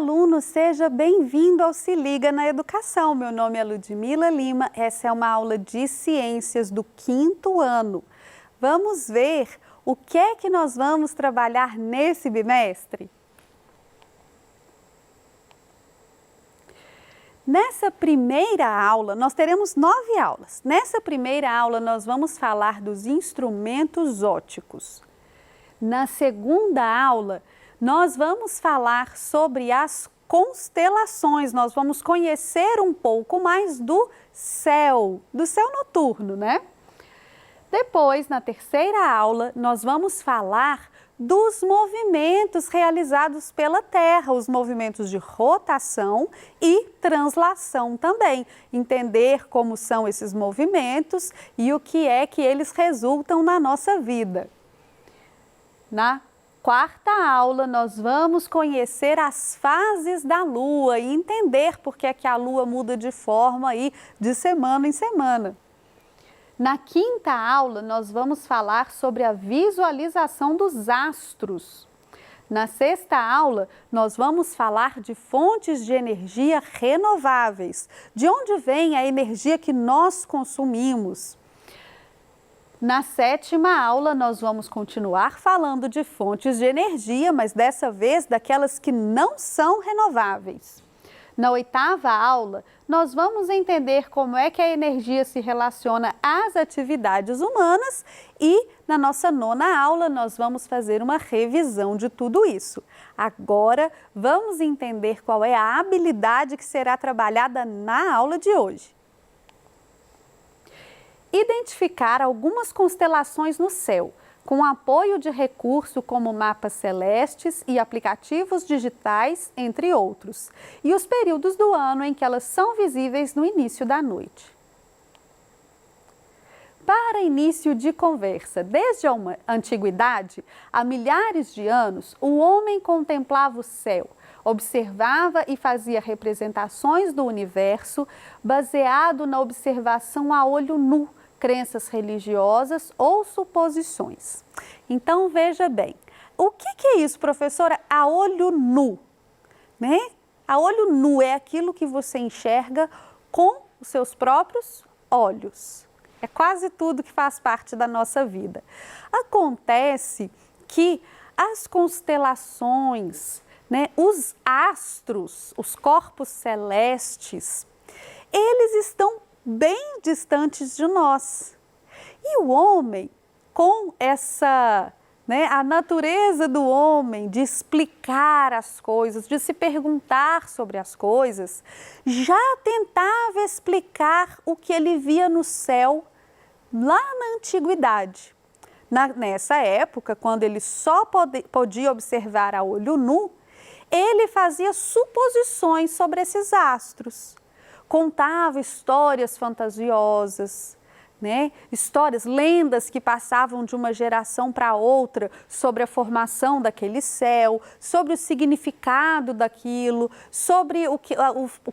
aluno, seja bem-vindo ao Se Liga na Educação. Meu nome é Ludmila Lima, essa é uma aula de Ciências do 5º ano. Vamos ver o que é que nós vamos trabalhar nesse bimestre? Nessa primeira aula, nós teremos 9 aulas. Nessa primeira aula, nós vamos falar dos instrumentos ópticos. Na segunda aula, nós vamos falar sobre as constelações, nós vamos conhecer um pouco mais do céu noturno, né? Depois, na terceira aula, nós vamos falar dos movimentos realizados pela Terra, os movimentos de rotação e translação também. Entender como são esses movimentos e o que é que eles resultam na nossa vida. Na quarta aula, nós vamos conhecer as fases da Lua e entender por que é que a Lua muda de forma aí de semana em semana. Na quinta aula, nós vamos falar sobre a visualização dos astros. Na sexta aula, nós vamos falar de fontes de energia renováveis, de onde vem a energia que nós consumimos. Na sétima aula, nós vamos continuar falando de fontes de energia, mas dessa vez daquelas que não são renováveis. Na oitava aula, nós vamos entender como é que a energia se relaciona às atividades humanas e na nossa nona aula nós vamos fazer uma revisão de tudo isso. Agora, vamos entender qual é a habilidade que será trabalhada na aula de hoje. Identificar algumas constelações no céu, com apoio de recursos como mapas celestes e aplicativos digitais, entre outros, e os períodos do ano em que elas são visíveis no início da noite. Para início de conversa, desde a antiguidade, há milhares de anos, o homem contemplava o céu, observava e fazia representações do universo baseado na observação a olho nu, crenças religiosas ou suposições. Então, veja bem, o que é isso, professora? A olho nu, né? A olho nu é aquilo que você enxerga com os seus próprios olhos. É quase tudo que faz parte da nossa vida. Acontece que as constelações, né, os astros, os corpos celestes, eles estão bem distantes de nós. E o homem, com essa, né, a natureza do homem de explicar as coisas, de se perguntar sobre as coisas, já tentava explicar o que ele via no céu lá na antiguidade. Nessa época, quando ele só podia observar a olho nu, ele fazia suposições sobre esses astros. Contava histórias fantasiosas, né? Histórias, lendas que passavam de uma geração para outra sobre a formação daquele céu, sobre o significado daquilo, sobre o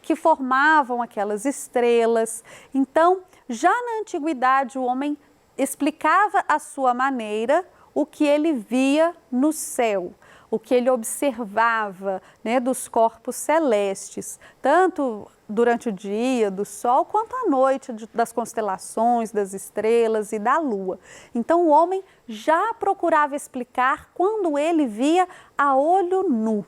que formavam aquelas estrelas. Então, já na antiguidade, o homem explicava à sua maneira o que ele via no céu, o que ele observava, né, dos corpos celestes, tanto durante o dia, do sol, quanto à noite, das constelações, das estrelas e da lua. Então, o homem já procurava explicar quando ele via a olho nu.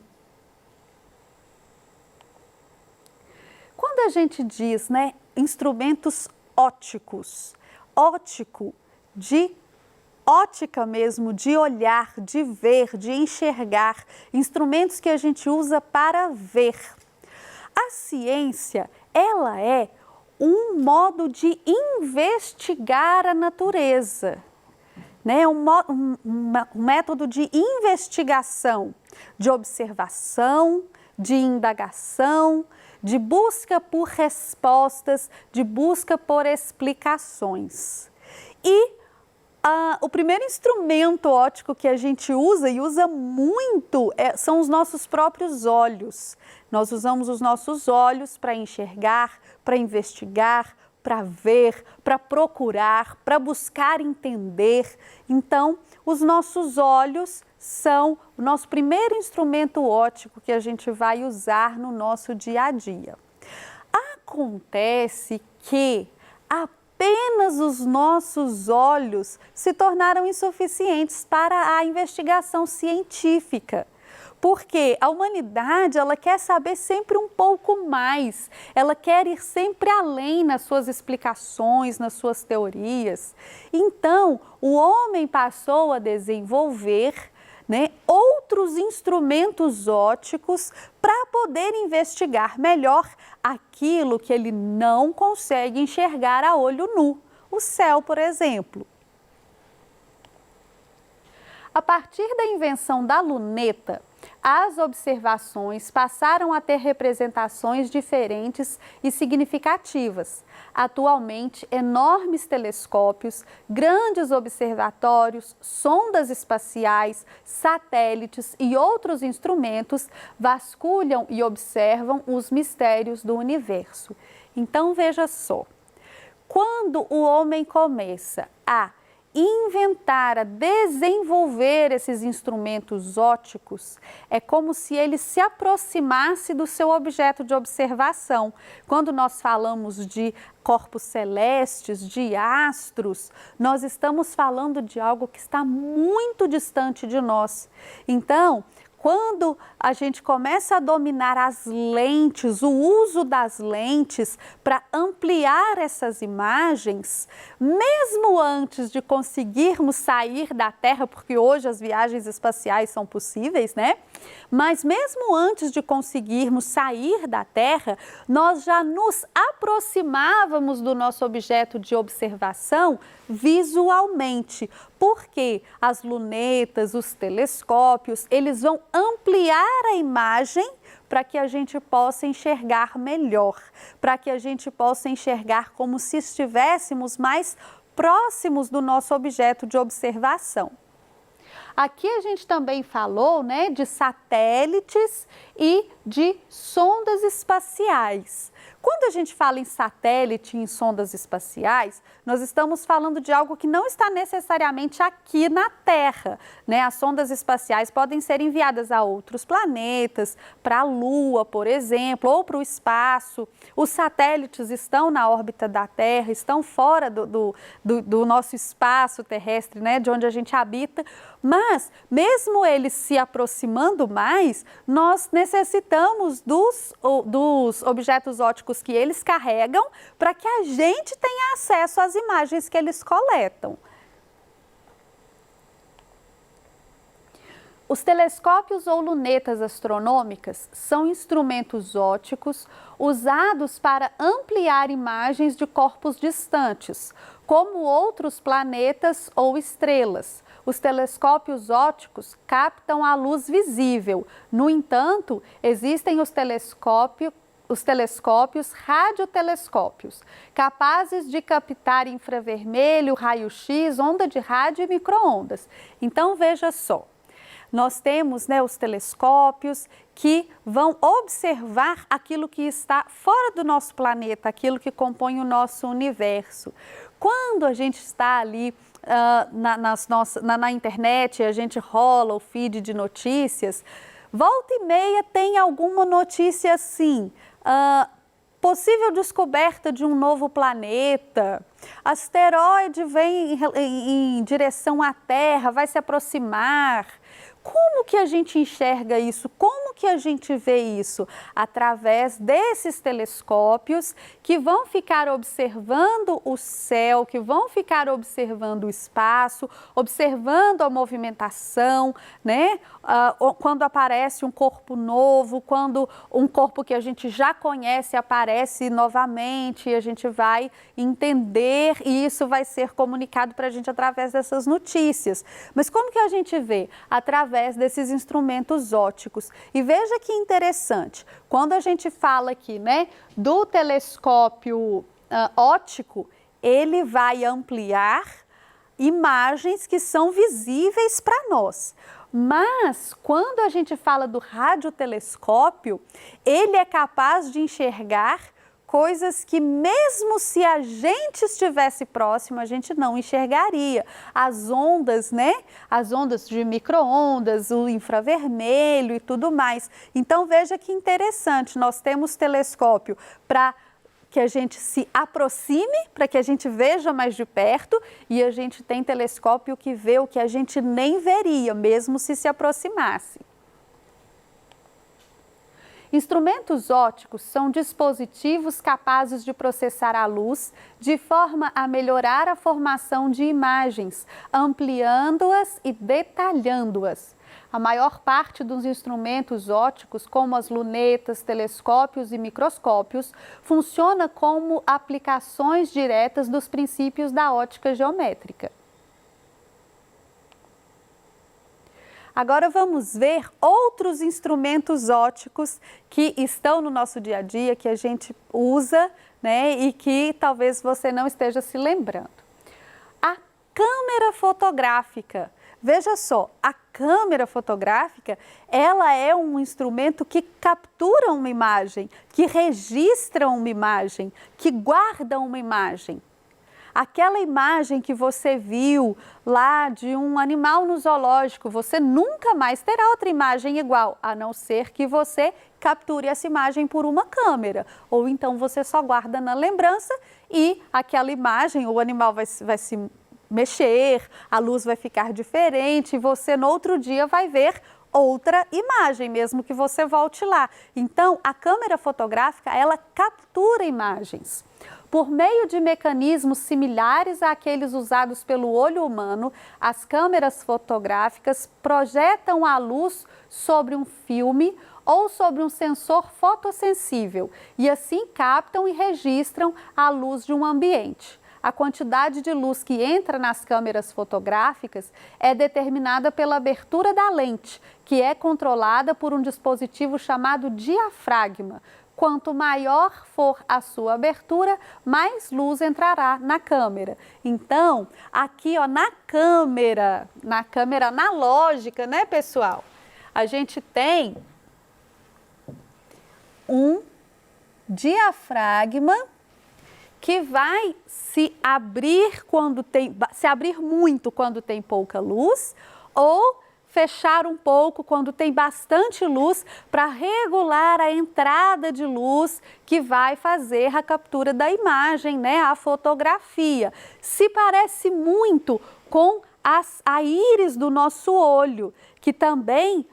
Quando a gente diz, né, instrumentos ópticos, óptico de ótica mesmo, de olhar, de ver, de enxergar, instrumentos que a gente usa para ver. A ciência, ela é um modo de investigar a natureza, né? Um método de investigação, de observação, de indagação, de busca por respostas, de busca por explicações. E o primeiro instrumento óptico que a gente usa e usa muito são os nossos próprios olhos. Nós usamos os nossos olhos para enxergar, para investigar, para ver, para procurar, para buscar entender. Então, os nossos olhos são o nosso primeiro instrumento óptico que a gente vai usar no nosso dia a dia. Acontece que apenas os nossos olhos se tornaram insuficientes para a investigação científica. Porque a humanidade, ela quer saber sempre um pouco mais, ela quer ir sempre além nas suas explicações, nas suas teorias. Então, o homem passou a desenvolver, outros instrumentos ópticos para poder investigar melhor aquilo que ele não consegue enxergar a olho nu, o céu, por exemplo. A partir da invenção da luneta, as observações passaram a ter representações diferentes e significativas. Atualmente, enormes telescópios, grandes observatórios, sondas espaciais, satélites e outros instrumentos vasculham e observam os mistérios do universo. Então, veja só, quando o homem começa a inventar, a desenvolver esses instrumentos ópticos, é como se ele se aproximasse do seu objeto de observação. Quando nós falamos de corpos celestes, de astros, nós estamos falando de algo que está muito distante de nós. Então, quando a gente começa a dominar as lentes, o uso das lentes para ampliar essas imagens, mesmo antes de conseguirmos sair da Terra, porque hoje as viagens espaciais são possíveis, mas mesmo antes de conseguirmos sair da Terra, nós já nos aproximávamos do nosso objeto de observação visualmente, porque as lunetas, os telescópios, eles vão ampliar a imagem para que a gente possa enxergar melhor, para que a gente possa enxergar como se estivéssemos mais próximos do nosso objeto de observação. Aqui a gente também falou, de satélites e de sondas espaciais. Quando a gente fala em satélite e em sondas espaciais, nós estamos falando de algo que não está necessariamente aqui na Terra, As sondas espaciais podem ser enviadas a outros planetas, para a Lua, por exemplo, ou para o espaço. Os satélites estão na órbita da Terra, estão fora do nosso espaço terrestre, de onde a gente habita, mas mesmo eles se aproximando mais, nós necessitamos dos objetos ópticos que eles carregam para que a gente tenha acesso às imagens que eles coletam. Os telescópios ou lunetas astronômicas são instrumentos ópticos usados para ampliar imagens de corpos distantes, como outros planetas ou estrelas. Os telescópios ópticos captam a luz visível. No entanto, existem os telescópios radiotelescópios, capazes de captar infravermelho, raio-x, onda de rádio e micro-ondas. Então, veja só, nós temos os telescópios que vão observar aquilo que está fora do nosso planeta, aquilo que compõe o nosso universo. Quando a gente está ali na internet, a gente rola o feed de notícias, volta e meia tem alguma notícia assim, possível descoberta de um novo planeta, asteroide vem em direção à Terra, vai se aproximar. Como que a gente enxerga isso? Como que a gente vê isso? Através desses telescópios que vão ficar observando o céu, que vão ficar observando o espaço, observando a movimentação, quando aparece um corpo novo, quando um corpo que a gente já conhece aparece novamente, a gente vai entender e isso vai ser comunicado para a gente através dessas notícias. Mas como que a gente vê? Através desses instrumentos ópticos. E veja que interessante, quando a gente fala aqui, do telescópio óptico, ele vai ampliar imagens que são visíveis para nós. Mas quando a gente fala do radiotelescópio, ele é capaz de enxergar coisas que mesmo se a gente estivesse próximo, a gente não enxergaria. As ondas, né? As ondas de micro-ondas, o infravermelho e tudo mais. Então veja que interessante, nós temos telescópio para que a gente se aproxime, para que a gente veja mais de perto, e a gente tem telescópio que vê o que a gente nem veria, mesmo se aproximasse. Instrumentos ópticos são dispositivos capazes de processar a luz de forma a melhorar a formação de imagens, ampliando-as e detalhando-as. A maior parte dos instrumentos ópticos, como as lunetas, telescópios e microscópios, funciona como aplicações diretas dos princípios da ótica geométrica. Agora vamos ver outros instrumentos ópticos que estão no nosso dia a dia, que a gente usa, né, e que talvez você não esteja se lembrando. A câmera fotográfica. Veja só, a câmera fotográfica, ela é um instrumento que captura uma imagem, que registra uma imagem, que guarda uma imagem. Aquela imagem que você viu lá de um animal no zoológico, você nunca mais terá outra imagem igual, a não ser que você capture essa imagem por uma câmera. Ou então você só guarda na lembrança e aquela imagem, o animal vai se mexer, a luz vai ficar diferente e você no outro dia vai ver outra imagem, mesmo que você volte lá. Então, a câmera fotográfica, ela captura imagens. Por meio de mecanismos similares àqueles usados pelo olho humano, as câmeras fotográficas projetam a luz sobre um filme ou sobre um sensor fotossensível e assim captam e registram a luz de um ambiente. A quantidade de luz que entra nas câmeras fotográficas é determinada pela abertura da lente, que é controlada por um dispositivo chamado diafragma. Quanto maior for a sua abertura, mais luz entrará na câmera. Então, aqui ó, na câmera analógica, né, pessoal? A gente tem um diafragma que vai se abrir muito quando tem pouca luz ou fechar um pouco quando tem bastante luz para regular a entrada de luz que vai fazer a captura da imagem, né, a fotografia. Se parece muito com a íris do nosso olho, que também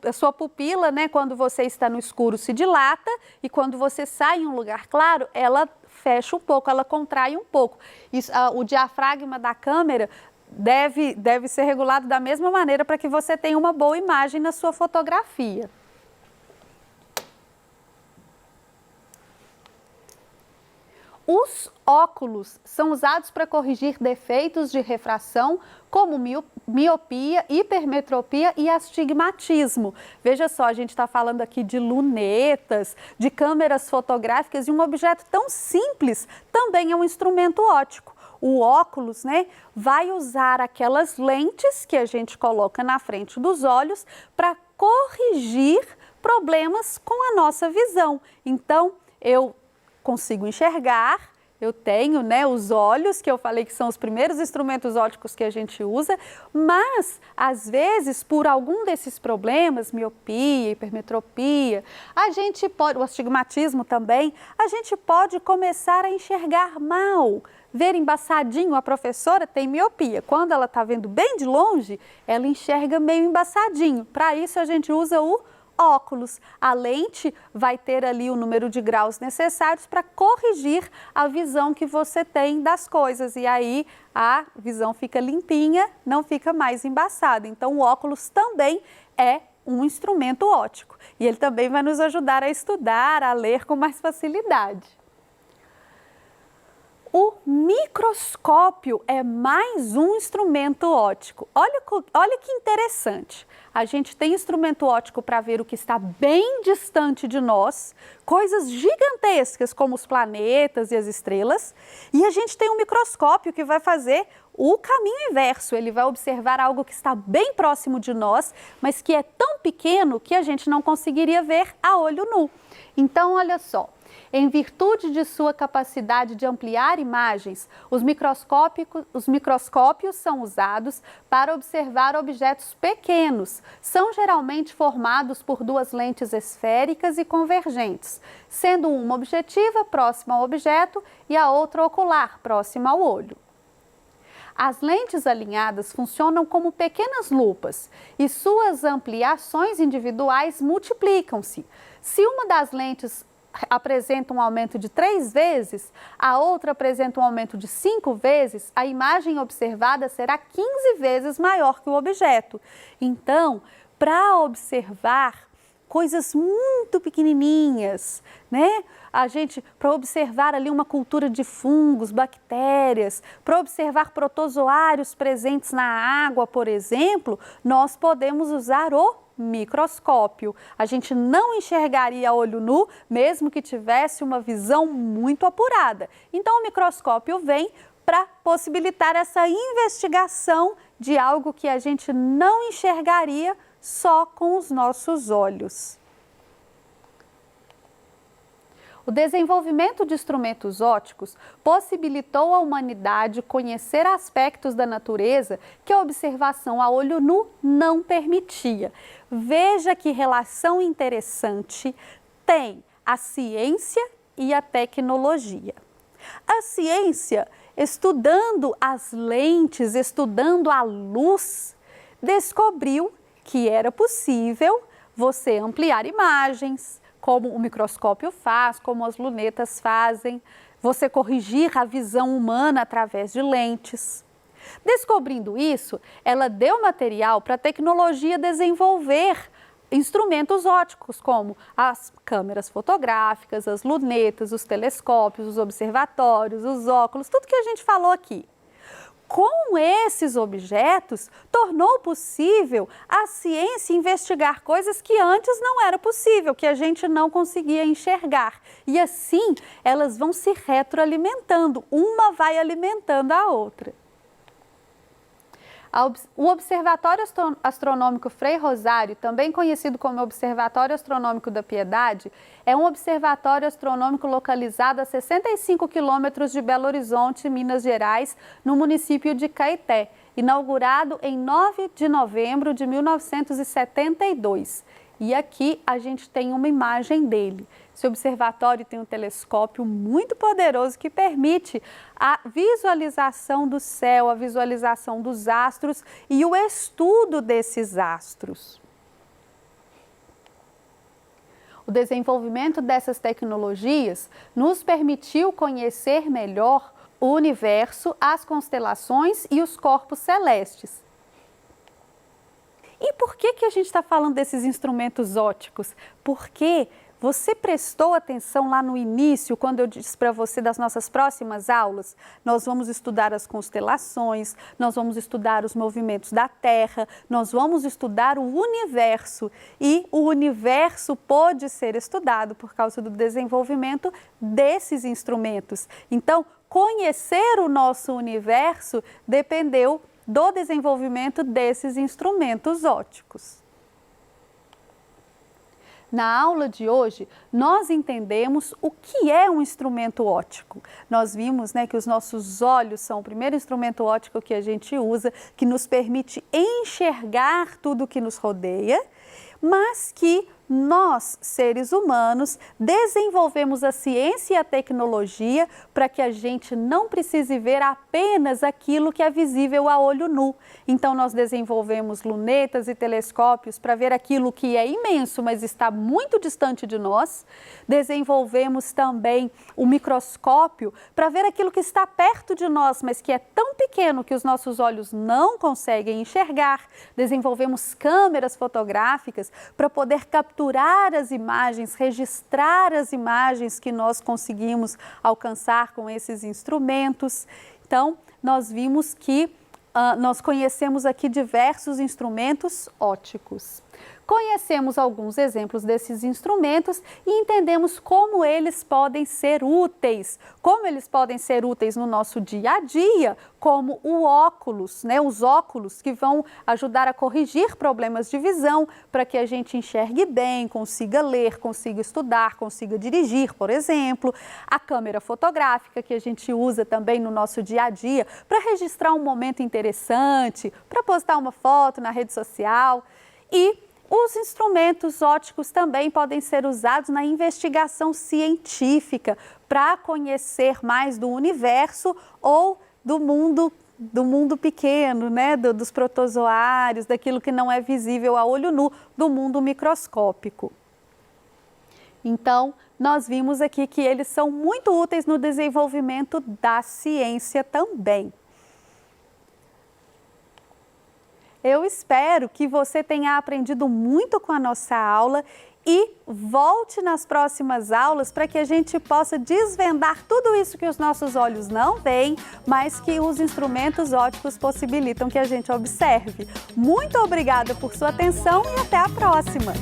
a sua pupila, né, quando você está no escuro se dilata e quando você sai em um lugar claro, ela fecha um pouco, ela contrai um pouco. Isso, o diafragma da câmera deve ser regulado da mesma maneira para que você tenha uma boa imagem na sua fotografia. Os óculos são usados para corrigir defeitos de refração, como miopia, hipermetropia e astigmatismo. Veja só, a gente está falando aqui de lunetas, de câmeras fotográficas e um objeto tão simples também é um instrumento óptico. O óculos, né, vai usar aquelas lentes que a gente coloca na frente dos olhos para corrigir problemas com a nossa visão. Então, eu consigo enxergar, eu tenho, né, os olhos, que eu falei que são os primeiros instrumentos ópticos que a gente usa, mas, às vezes, por algum desses problemas, miopia, hipermetropia, a gente pode, o astigmatismo também, a gente pode começar a enxergar mal, ver embaçadinho. A professora tem miopia, quando ela está vendo bem de longe, ela enxerga meio embaçadinho. Para isso, a gente usa o óculos. A lente vai ter ali o número de graus necessários para corrigir a visão que você tem das coisas e aí a visão fica limpinha, não fica mais embaçada. Então o óculos também é um instrumento óptico e ele também vai nos ajudar a estudar, a ler com mais facilidade. O microscópio é mais um instrumento óptico. Olha que interessante. A gente tem instrumento óptico para ver o que está bem distante de nós, coisas gigantescas como os planetas e as estrelas, e a gente tem um microscópio que vai fazer o caminho inverso. Ele vai observar algo que está bem próximo de nós, mas que é tão pequeno que a gente não conseguiria ver a olho nu. Então, olha só. Em virtude de sua capacidade de ampliar imagens, os microscópios são usados para observar objetos pequenos. São geralmente formados por duas lentes esféricas e convergentes, sendo uma objetiva próxima ao objeto e a outra ocular, próxima ao olho. As lentes alinhadas funcionam como pequenas lupas e suas ampliações individuais multiplicam-se. Se uma das lentes apresenta um aumento de 3 vezes, a outra apresenta um aumento de 5 vezes, a imagem observada será 15 vezes maior que o objeto. Então, para observar coisas muito pequenininhas, né? Para observar ali uma cultura de fungos, bactérias, para observar protozoários presentes na água, por exemplo, nós podemos usar o microscópio. A gente não enxergaria a olho nu, mesmo que tivesse uma visão muito apurada. Então, o microscópio vem para possibilitar essa investigação de algo que a gente não enxergaria só com os nossos olhos. O desenvolvimento de instrumentos ópticos possibilitou à humanidade conhecer aspectos da natureza que a observação a olho nu não permitia. Veja que relação interessante tem a ciência e a tecnologia. A ciência, estudando as lentes, estudando a luz, descobriu que era possível você ampliar imagens, como o microscópio faz, como as lunetas fazem, você corrigir a visão humana através de lentes. Descobrindo isso, ela deu material para a tecnologia desenvolver instrumentos ópticos, como as câmeras fotográficas, as lunetas, os telescópios, os observatórios, os óculos, tudo que a gente falou aqui. Com esses objetos, tornou possível a ciência investigar coisas que antes não era possível, que a gente não conseguia enxergar. E assim, elas vão se retroalimentando, uma vai alimentando a outra. O Observatório Astronômico Frei Rosário, também conhecido como Observatório Astronômico da Piedade, é um observatório astronômico localizado a 65 quilômetros de Belo Horizonte, Minas Gerais, no município de Caeté, inaugurado em 9 de novembro de 1972. E aqui a gente tem uma imagem dele. Esse observatório tem um telescópio muito poderoso que permite a visualização do céu, a visualização dos astros e o estudo desses astros. O desenvolvimento dessas tecnologias nos permitiu conhecer melhor o universo, as constelações e os corpos celestes. E por que a gente está falando desses instrumentos ópticos? Porque você prestou atenção lá no início, quando eu disse para você das nossas próximas aulas, nós vamos estudar as constelações, nós vamos estudar os movimentos da Terra, nós vamos estudar o universo. E o universo pôde ser estudado por causa do desenvolvimento desses instrumentos. Então, conhecer o nosso universo dependeu do desenvolvimento desses instrumentos ópticos. Na aula de hoje, nós entendemos o que é um instrumento óptico. Nós vimos, que os nossos olhos são o primeiro instrumento óptico que a gente usa, que nos permite enxergar tudo o que nos rodeia, mas que nós, seres humanos, desenvolvemos a ciência e a tecnologia para que a gente não precise ver apenas aquilo que é visível a olho nu. Então, nós desenvolvemos lunetas e telescópios para ver aquilo que é imenso, mas está muito distante de nós. Desenvolvemos também o microscópio para ver aquilo que está perto de nós, mas que é tão pequeno pequeno que os nossos olhos não conseguem enxergar. Desenvolvemos câmeras fotográficas para poder capturar as imagens, registrar as imagens que nós conseguimos alcançar com esses instrumentos. Então, nós vimos que nós conhecemos aqui diversos instrumentos ópticos. Conhecemos alguns exemplos desses instrumentos e entendemos como eles podem ser úteis. Como eles podem ser úteis no nosso dia a dia, como o óculos, né? Os óculos que vão ajudar a corrigir problemas de visão para que a gente enxergue bem, consiga ler, consiga estudar, consiga dirigir, por exemplo. A câmera fotográfica que a gente usa também no nosso dia a dia para registrar um momento interessante, para postar uma foto na rede social. E os instrumentos ópticos também podem ser usados na investigação científica para conhecer mais do universo ou do mundo pequeno, né? Dos protozoários, daquilo que não é visível a olho nu, do mundo microscópico. Então, nós vimos aqui que eles são muito úteis no desenvolvimento da ciência também. Eu espero que você tenha aprendido muito com a nossa aula e volte nas próximas aulas para que a gente possa desvendar tudo isso que os nossos olhos não veem, mas que os instrumentos ópticos possibilitam que a gente observe. Muito obrigada por sua atenção e até a próxima!